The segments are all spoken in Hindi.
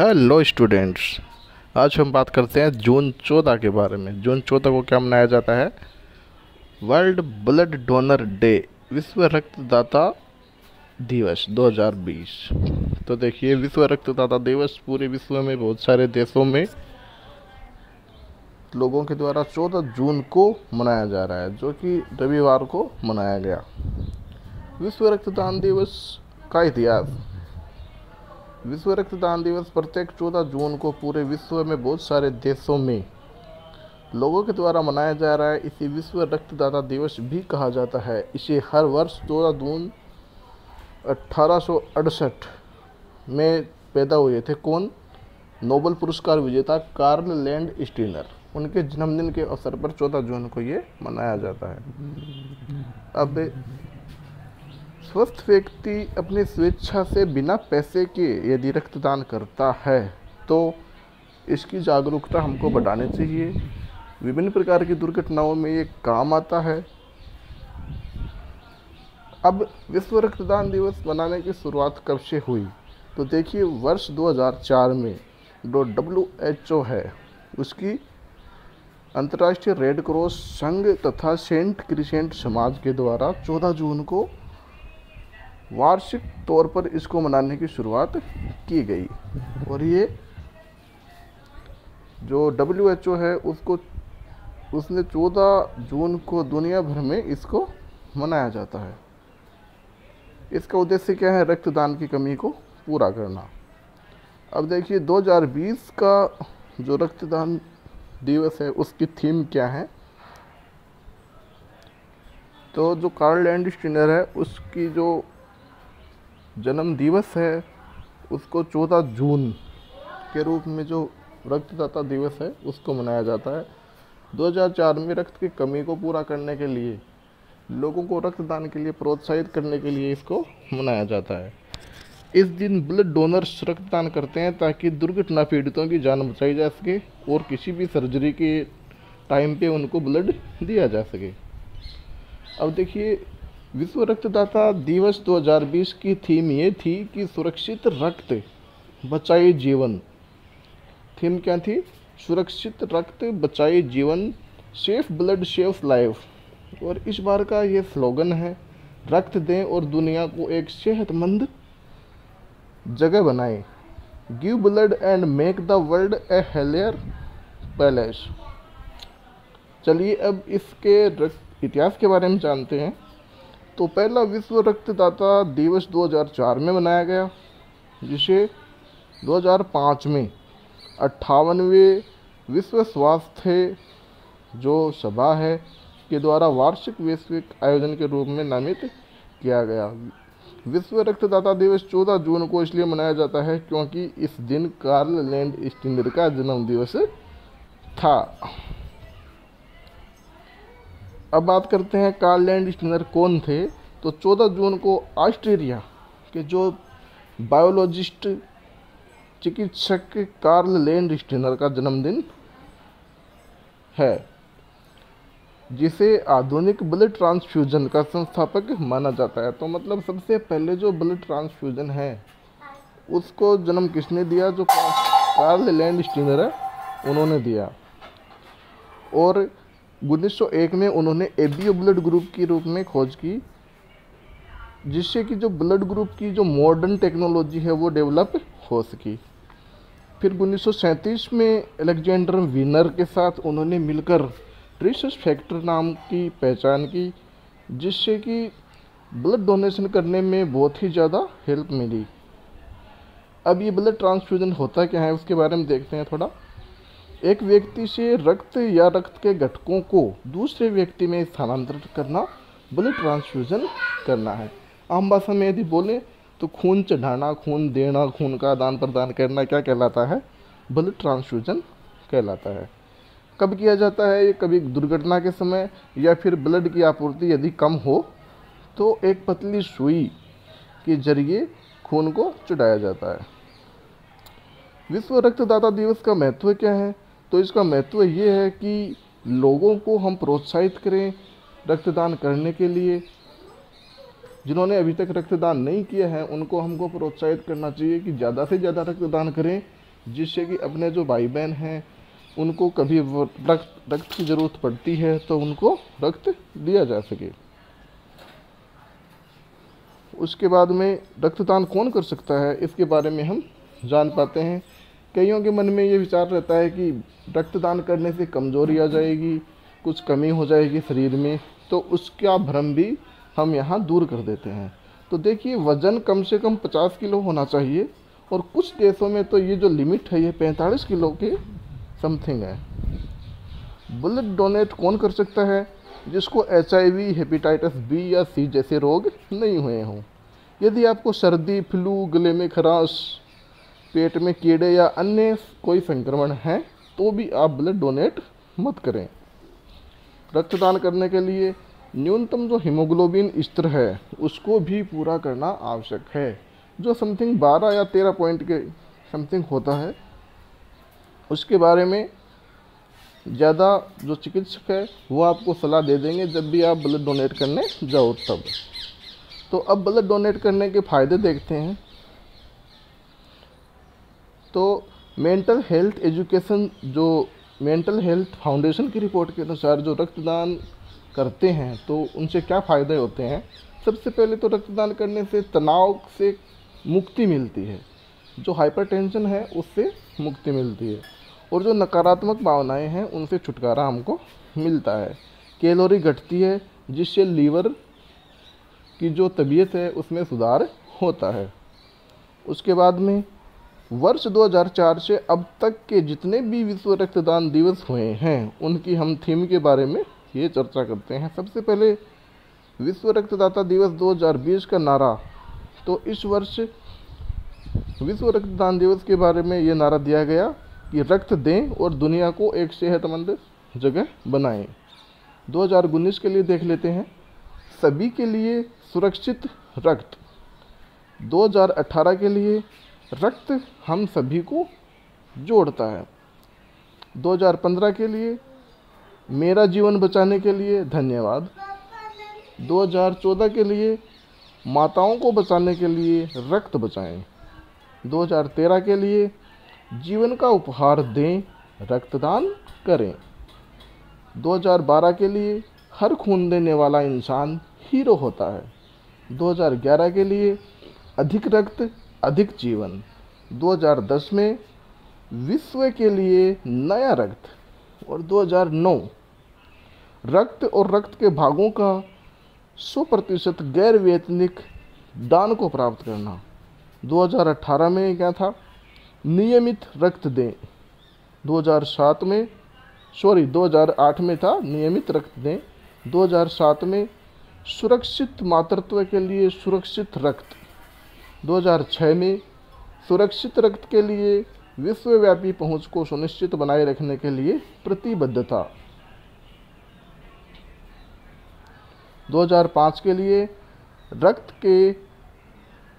Hello students. आज हम बात करते हैं जून 14 के बारे में। जून 14 को क्या मनाया जाता है? वर्ल्ड ब्लड डोनर डे, विश्व रक्तदाता दिवस 2020। तो देखिए, विश्व रक्तदाता दिवस पूरे विश्व में बहुत सारे देशों में लोगों के द्वारा 14 जून को मनाया जा रहा है, जो कि रविवार को मनाया गया। विश्व रक्तदान दिवस का इतिहास। विश्व रक्तदान दिवस प्रत्येक 14 जून को पूरे विश्व में बहुत सारे देशों में लोगों के द्वारा मनाया जा रहा है। इसे विश्व रक्तदाता दिवस भी कहा जाता है। इसे हर वर्ष 14 जून 1868 में पैदा हुए थे। कौन? नोबेल पुरस्कार विजेता कार्ल लैंडस्टीनर। उनके जन्मदिन के अवसर पर 14 जून को ये मनाया जाता है। अब स्वस्थ व्यक्ति अपनी स्वेच्छा से बिना पैसे के यदि रक्तदान करता है तो इसकी जागरूकता हमको बढ़ानी चाहिए। विभिन्न प्रकार की दुर्घटनाओं में ये काम आता है। अब विश्व रक्तदान दिवस मनाने की शुरुआत कब से हुई? तो देखिए, वर्ष 2004 में जो WHO है, उसकी अंतर्राष्ट्रीय रेड क्रॉस संघ तथा सेंट क्रिसेंट समाज के द्वारा 14 जून को वार्षिक तौर पर इसको मनाने की शुरुआत की गई। और ये जो WHO है उसने 14 जून को दुनिया भर में इसको मनाया जाता है। इसका उद्देश्य क्या है? रक्तदान की कमी को पूरा करना। अब देखिए, 2020 का जो रक्तदान दिवस है उसकी थीम क्या है? तो जो कार्ल लैंडस्टीनर है, उसकी जो जन्म दिवस है उसको 14 जून के रूप में जो रक्तदाता दिवस है उसको मनाया जाता है। 2004 में रक्त की कमी को पूरा करने के लिए, लोगों को रक्तदान के लिए प्रोत्साहित करने के लिए इसको मनाया जाता है। इस दिन ब्लड डोनर्स रक्तदान करते हैं ताकि दुर्घटना पीड़ितों की जान बचाई जा सके और किसी भी सर्जरी के टाइम पे उनको ब्लड दिया जा सके। अब देखिए, विश्व रक्तदाता दिवस 2020 की थीम ये थी कि सुरक्षित रक्त बचाए जीवन। थीम क्या थी? सुरक्षित रक्त बचाए जीवन, सेफ ब्लड सेव्स लाइफ। और इस बार का ये स्लोगन है, रक्त दें और दुनिया को एक सेहतमंद जगह बनाएं। Give blood and make the world A healthier place. चलिए अब इसके इतिहास के बारे में जानते हैं। तो पहला विश्व रक्तदाता दिवस 2004 में मनाया गया, जिसे 2005 में 58वें विश्व स्वास्थ्य जो सभा है के द्वारा वार्षिक वैश्विक आयोजन के रूप में नामित किया गया। विश्व रक्तदाता दिवस 14 जून को इसलिए मनाया जाता है क्योंकि इस दिन कार्ल लैंडस्टीनर का जन्म दिवस था। अब बात करते हैं कार्ल लैंडस्टीनर कौन थे। तो 14 जून को ऑस्ट्रेलिया के जो बायोलॉजिस्ट चिकित्सक कार्ल लैंडस्टीनर का जन्मदिन है, जिसे आधुनिक ब्लड ट्रांसफ्यूजन का संस्थापक माना जाता है। तो मतलब सबसे पहले जो ब्लड ट्रांसफ्यूजन है उसको जन्म किसने दिया? जो कार्ल लैंडस्टीनर है उन्होंने दिया। और 1901 में उन्होंने एबीओ ब्लड ग्रुप के रूप में खोज की, जिससे कि जो ब्लड ग्रुप की जो मॉडर्न टेक्नोलॉजी है वो डेवलप हो सकी। फिर 1937 में अलेक्जेंडर वीनर के साथ उन्होंने मिलकर रिसर्च फैक्टर नाम की पहचान की, जिससे कि ब्लड डोनेशन करने में बहुत ही ज़्यादा हेल्प मिली। अब ये ब्लड ट्रांसफ्यूजन होता क्या है उसके बारे में देखते हैं थोड़ा। एक व्यक्ति से रक्त या रक्त के घटकों को दूसरे व्यक्ति में स्थानांतरित करना ब्लड ट्रांसफ्यूजन करना है। आम भाषा में यदि बोले तो खून चढ़ाना, खून देना, खून का आदान प्रदान करना क्या कहलाता है? ब्लड ट्रांसफ्यूजन कहलाता है। कब किया जाता है ये? कभी दुर्घटना के समय, या फिर ब्लड की आपूर्ति यदि कम हो तो एक पतली सुई के जरिए खून को चढ़ाया जाता है। विश्व रक्तदाता दिवस का महत्व क्या है? तो इसका महत्व ये है कि लोगों को हम प्रोत्साहित करें रक्तदान करने के लिए। जिन्होंने अभी तक रक्तदान नहीं किया है उनको हमको प्रोत्साहित करना चाहिए कि ज़्यादा से ज़्यादा रक्तदान करें, जिससे कि अपने जो भाई बहन हैं उनको कभी रक्त की ज़रूरत पड़ती है तो उनको रक्त दिया जा सके। उसके बाद में रक्तदान कौन कर सकता है, इसके बारे में हम जान पाते हैं। कईयों के मन में ये विचार रहता है कि रक्तदान करने से कमज़ोरी आ जाएगी, कुछ कमी हो जाएगी शरीर में, तो उसका भ्रम भी हम यहाँ दूर कर देते हैं। तो देखिए, वज़न कम से कम 50 किलो होना चाहिए, और कुछ देशों में तो ये जो लिमिट है ये 45 किलो के समथिंग है। ब्लड डोनेट कौन कर सकता है? जिसको HIV, हेपेटाइटिस बी या सी जैसे रोग नहीं हुए हों। यदि आपको सर्दी, फ्लू, गले में खराश, पेट में कीड़े या अन्य कोई संक्रमण है तो भी आप ब्लड डोनेट मत करें। रक्तदान करने के लिए न्यूनतम जो हीमोग्लोबिन स्तर है उसको भी पूरा करना आवश्यक है, जो समथिंग 12 या 13 पॉइंट के समथिंग होता है। उसके बारे में ज़्यादा जो चिकित्सक है वो आपको सलाह दे देंगे जब भी आप ब्लड डोनेट करने जाओ तब। तो अब ब्लड डोनेट करने के फ़ायदे देखते हैं। तो मेंटल हेल्थ एजुकेशन, जो मेंटल हेल्थ फाउंडेशन की रिपोर्ट के अनुसार जो रक्तदान करते हैं तो उनसे क्या फ़ायदे होते हैं। सबसे पहले तो रक्तदान करने से तनाव से मुक्ति मिलती है, जो हाइपरटेंशन है उससे मुक्ति मिलती है, और जो नकारात्मक भावनाएं हैं उनसे छुटकारा हमको मिलता है। कैलोरी घटती है जिससे लीवर की जो तबीयत है उसमें सुधार होता है। उसके बाद में वर्ष 2004 से अब तक के जितने भी विश्व रक्तदान दिवस हुए हैं उनकी हम थीम के बारे में ये चर्चा करते हैं। सबसे पहले विश्व रक्तदाता दिवस 2020 का नारा। तो इस वर्ष विश्व रक्तदान दिवस के बारे में ये नारा दिया गया कि रक्त दें और दुनिया को एक सेहतमंद जगह बनाएं। 2019 के लिए देख लेते हैं, सभी के लिए सुरक्षित रक्त। 2018 के लिए रक्त हम सभी को जोड़ता है। 2015 के लिए मेरा जीवन बचाने के लिए धन्यवाद। 2014 के लिए माताओं को बचाने के लिए रक्त बचाएं। 2013 के लिए जीवन का उपहार दें, रक्तदान करें। 2012 के लिए हर खून देने वाला इंसान हीरो होता है। 2011 के लिए अधिक रक्त अधिक जीवन। 2010 में विश्व के लिए नया रक्त। और 2009 रक्त और रक्त के भागों का 100% गैर वैतनिक दान को प्राप्त करना। 2018 में क्या था? नियमित रक्त दें। 2008 में था नियमित रक्त दें। 2007 में सुरक्षित मातृत्व के लिए सुरक्षित रक्त। 2006 में सुरक्षित रक्त के लिए विश्वव्यापी पहुंच को सुनिश्चित बनाए रखने के लिए प्रतिबद्धता। 2005 के लिए रक्त के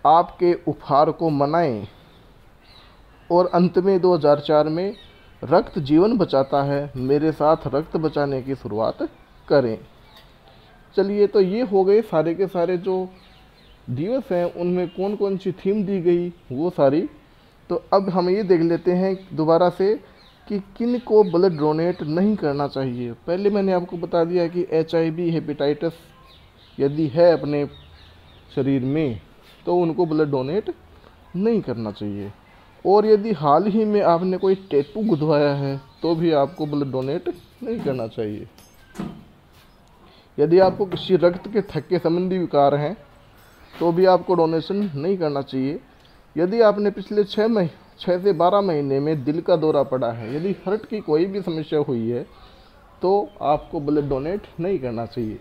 आपके उपहार को मनाएं। और अंत में 2004 में रक्त जीवन बचाता है, मेरे साथ रक्त बचाने की शुरुआत करें। चलिए, तो ये हो गए सारे के सारे जो दिवस हैं उनमें कौन कौन सी थीम दी गई वो सारी। तो अब हम ये देख लेते हैं दोबारा से कि किन को ब्लड डोनेट नहीं करना चाहिए। पहले मैंने आपको बता दिया कि HIV, हेपेटाइटिस यदि है अपने शरीर में तो उनको ब्लड डोनेट नहीं करना चाहिए। और यदि हाल ही में आपने कोई टैटू गुदवाया है तो भी आपको ब्लड डोनेट नहीं करना चाहिए। यदि आपको किसी रक्त के थक्के संबंधी विकार हैं तो भी आपको डोनेशन नहीं करना चाहिए। यदि आपने पिछले 6 से 12 महीने में दिल का दौरा पड़ा है, यदि हार्ट की कोई भी समस्या हुई है तो आपको ब्लड डोनेट नहीं करना चाहिए।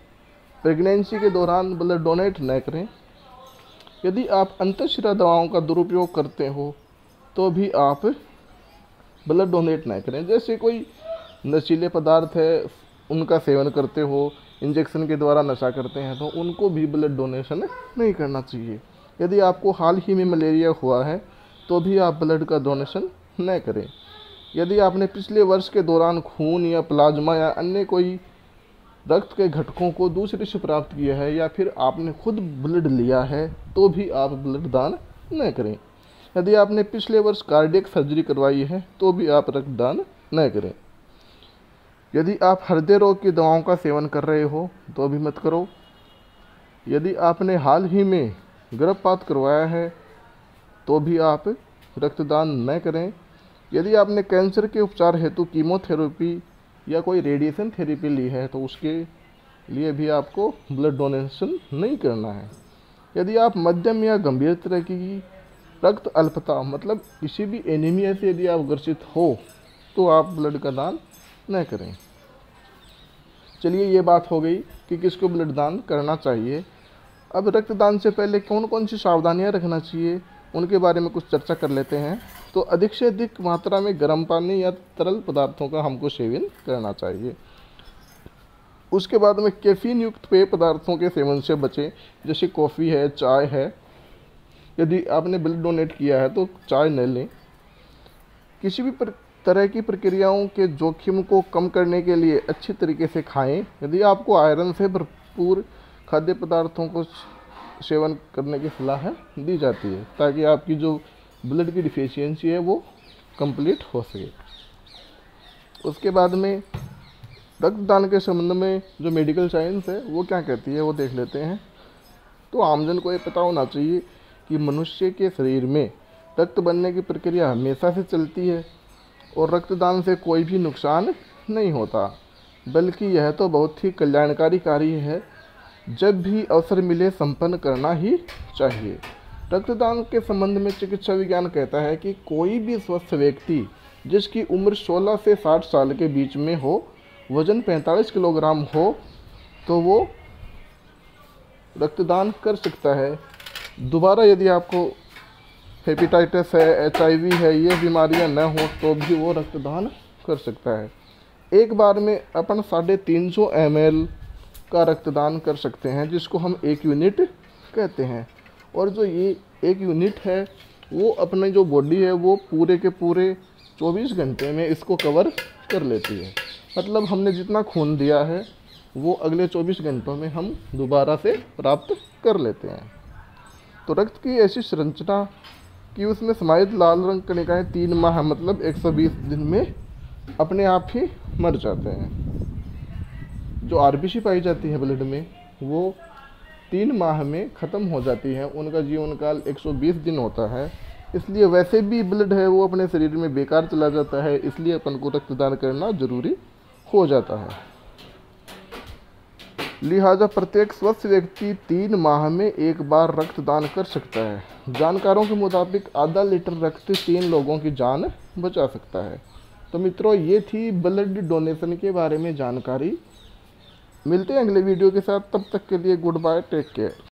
प्रेगनेंसी के दौरान ब्लड डोनेट न करें। यदि आप अंतःशिरा दवाओं का दुरुपयोग करते हो तो भी आप ब्लड डोनेट न करें। जैसे कोई नशीले पदार्थ है उनका सेवन करते हो, इंजेक्शन के द्वारा नशा करते हैं, तो उनको भी ब्लड डोनेशन नहीं करना चाहिए। यदि आपको हाल ही में मलेरिया हुआ है तो भी आप ब्लड का डोनेशन न करें। यदि आपने पिछले वर्ष के दौरान खून या प्लाज्मा या अन्य कोई रक्त के घटकों को दूसरे से प्राप्त किया है या फिर आपने खुद ब्लड लिया है तो भी आप ब्लड दान न करें। यदि आपने पिछले वर्ष कार्डियक सर्जरी करवाई है तो भी आप रक्तदान न करें। यदि आप हृदय रोग की दवाओं का सेवन कर रहे हो तो भी मत करो। यदि आपने हाल ही में गर्भपात करवाया है तो भी आप रक्तदान न करें। यदि आपने कैंसर के उपचार हेतु कीमोथेरेपी या कोई रेडिएशन थेरेपी ली है तो उसके लिए भी आपको ब्लड डोनेशन नहीं करना है। यदि आप मध्यम या गंभीर तरह की रक्त अल्पता मतलब किसी भी एनीमिया से यदि आप ग्रसित हो तो आप ब्लड का दान न करें। चलिए ये बात हो गई कि किसको ब्लड दान करना चाहिए। अब रक्तदान से पहले कौन कौन सी सावधानियां रखना चाहिए उनके बारे में कुछ चर्चा कर लेते हैं। तो अधिक से अधिक मात्रा में गर्म पानी या तरल पदार्थों का हमको सेवन करना चाहिए। उसके बाद में कैफीन युक्त पेय पदार्थों के सेवन से बचें, जैसे कॉफ़ी है, चाय है। यदि आपने ब्लड डोनेट किया है तो चाय न लें। किसी भी तरह की प्रक्रियाओं के जोखिम को कम करने के लिए अच्छी तरीके से खाएं। यदि आपको आयरन से भरपूर खाद्य पदार्थों को सेवन करने की सलाह दी जाती है ताकि आपकी जो ब्लड की डिफिशियंसी है वो कंप्लीट हो सके। उसके बाद में रक्तदान के संबंध में जो मेडिकल साइंस है वो क्या कहती है वो देख लेते हैं। तो आमजन को ये पता होना चाहिए कि मनुष्य के शरीर में रक्त बनने की प्रक्रिया हमेशा से चलती है और रक्तदान से कोई भी नुकसान नहीं होता, बल्कि यह तो बहुत ही कल्याणकारी कार्य है। जब भी अवसर मिले संपन्न करना ही चाहिए। रक्तदान के संबंध में चिकित्सा विज्ञान कहता है कि कोई भी स्वस्थ व्यक्ति जिसकी उम्र 16 से 60 साल के बीच में हो, वजन 45 किलोग्राम हो, तो वो रक्तदान कर सकता है। दोबारा यदि आपको हेपेटाइटिस है, HIV है, ये बीमारियां न हो तो भी वो रक्तदान कर सकता है। एक बार में अपन 350 ml का रक्तदान कर सकते हैं, जिसको हम 1 यूनिट कहते हैं। और जो ये 1 यूनिट है वो अपने जो बॉडी है वो पूरे के पूरे 24 घंटे में इसको कवर कर लेती है। मतलब हमने जितना खून दिया है वो अगले 24 घंटों में हम दोबारा से प्राप्त कर लेते हैं। तो रक्त की ऐसी संरचना कि उसमें समाहित लाल रंग कणिकाएं 3 माह मतलब 120 दिन में अपने आप ही मर जाते हैं। जो RBC पाई जाती है ब्लड में वो 3 माह में ख़त्म हो जाती है। उनका जीवन काल 120 दिन होता है। इसलिए वैसे भी ब्लड है वो अपने शरीर में बेकार चला जाता है, इसलिए अपन को रक्तदान करना जरूरी हो जाता है। लिहाजा प्रत्येक स्वस्थ व्यक्ति 3 माह में एक बार रक्तदान कर सकता है। जानकारों के मुताबिक आधा लीटर रक्त 3 लोगों की जान बचा सकता है। तो मित्रों ये थी ब्लड डोनेशन के बारे में जानकारी। मिलते हैं अगले वीडियो के साथ, तब तक के लिए गुड बाय, टेक केयर।